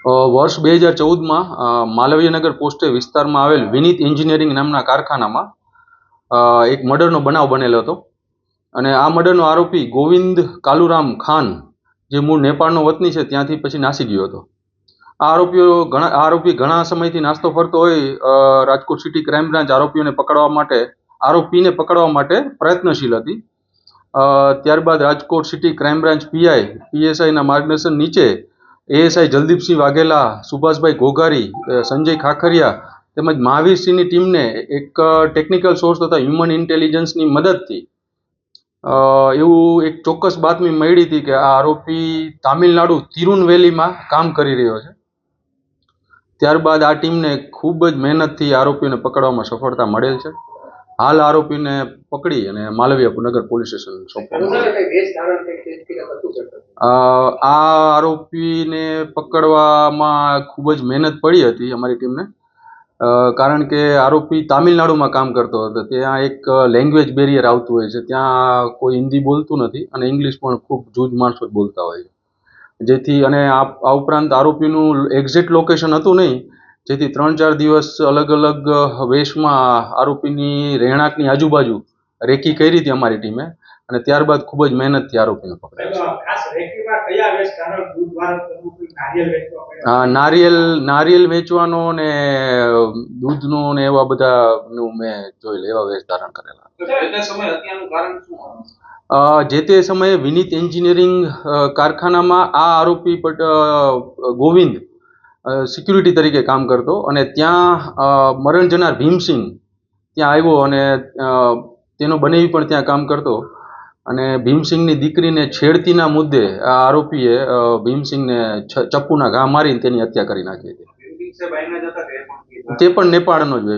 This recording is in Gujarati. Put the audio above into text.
વર્ષ 2014માં માલવીયનગર પોસ્ટે વિસ્તારમાં આવેલ વિનીત એન્જિનિયરિંગ નામના કારખાનામાં એક મર્ડરનો બનાવ બનેલો હતો અને આ મર્ડરનો આરોપી ગોવિંદ કાલુરામ ખાન, જે મૂળ નેપાળનો વતની છે, ત્યાંથી પછી નાસી ગયો હતો. આ આરોપી ઘણા સમયથી નાસ્તો ફરતો હોય રાજકોટ સિટી ક્રાઇમ બ્રાન્ચ આરોપીને પકડવા માટે પ્રયત્નશીલ હતી. ત્યારબાદ રાજકોટ સિટી ક્રાઇમ બ્રાન્ચ પીએસઆઈના માર્ગદર્શન નીચે એએસઆઈ જલદીપસિંહ વાઘેલા, સુભાષભાઈ ઘોઘારી, સંજય ખાખરિયા તેમજ મહાવીરસિંહની ટીમને એક ટેકનિકલ સોર્સ તથા હ્યુમન ઇન્ટેલિજન્સની મદદથી એવું એક ચોક્કસ બાતમી મળી હતી કે આ આરોપી તામિલનાડુ તિરુનવેલીમાં કામ કરી રહ્યો છે. ત્યારબાદ આ ટીમને ખૂબ જ મહેનતથી આરોપીને પકડવામાં સફળતા મળેલ છે. હાલ આરોપીને પકડી અને માલવીયનગર પોલીસ સ્ટેશન સોંપવામાં આ આરોપીને પકડવામાં ખૂબ જ મહેનત પડી હતી અમારી ટીમને, કારણ કે આરોપી તામિલનાડુમાં કામ કરતો હતો. ત્યાં એક લેંગ્વેજ બેરિયર આવતું હોય છે, ત્યાં કોઈ હિન્દી બોલતું નથી અને ઇંગ્લિશ પણ ખૂબ જૂજ માણસો જ બોલતા હોય છે. જેથી અને આ ઉપરાંત આરોપીનું એક્ઝેક્ટ લોકેશન હતું નહીં, જેથી 3-4 દિવસ અલગ અલગ વેશમાં આરોપીની રહેણાંકની આજુબાજુ રેકી કરી હતી અમારી ટીમે અને ત્યારબાદ ખૂબ જ મહેનતથી આરોપીને પકડાયો. નારિયેલ વેચવાનો ને દૂધનો ને એવા બધાનું મેં જોયેલ, એવા વેશ ધારણ કરેલા. જે તે સમયે વિનીત એન્જિનિયરિંગ કારખાનામાં આ આરોપી ગોવિંદ સિક્યુરિટી તરીકે કામ કરતો અને ત્યાં મરણ જનાર ભીમસિંહ ત્યાં આવ્યો અને તેનો બનેવી પણ ત્યાં કામ કરતો અને ભીમસિંહની દીકરીને છેડતીના મુદ્દે આ આરોપીએ ભીમસિંહને ચપ્પુના ઘા મારીને તેની હત્યા કરી નાખી હતી. તે પણ નેપાળનો જ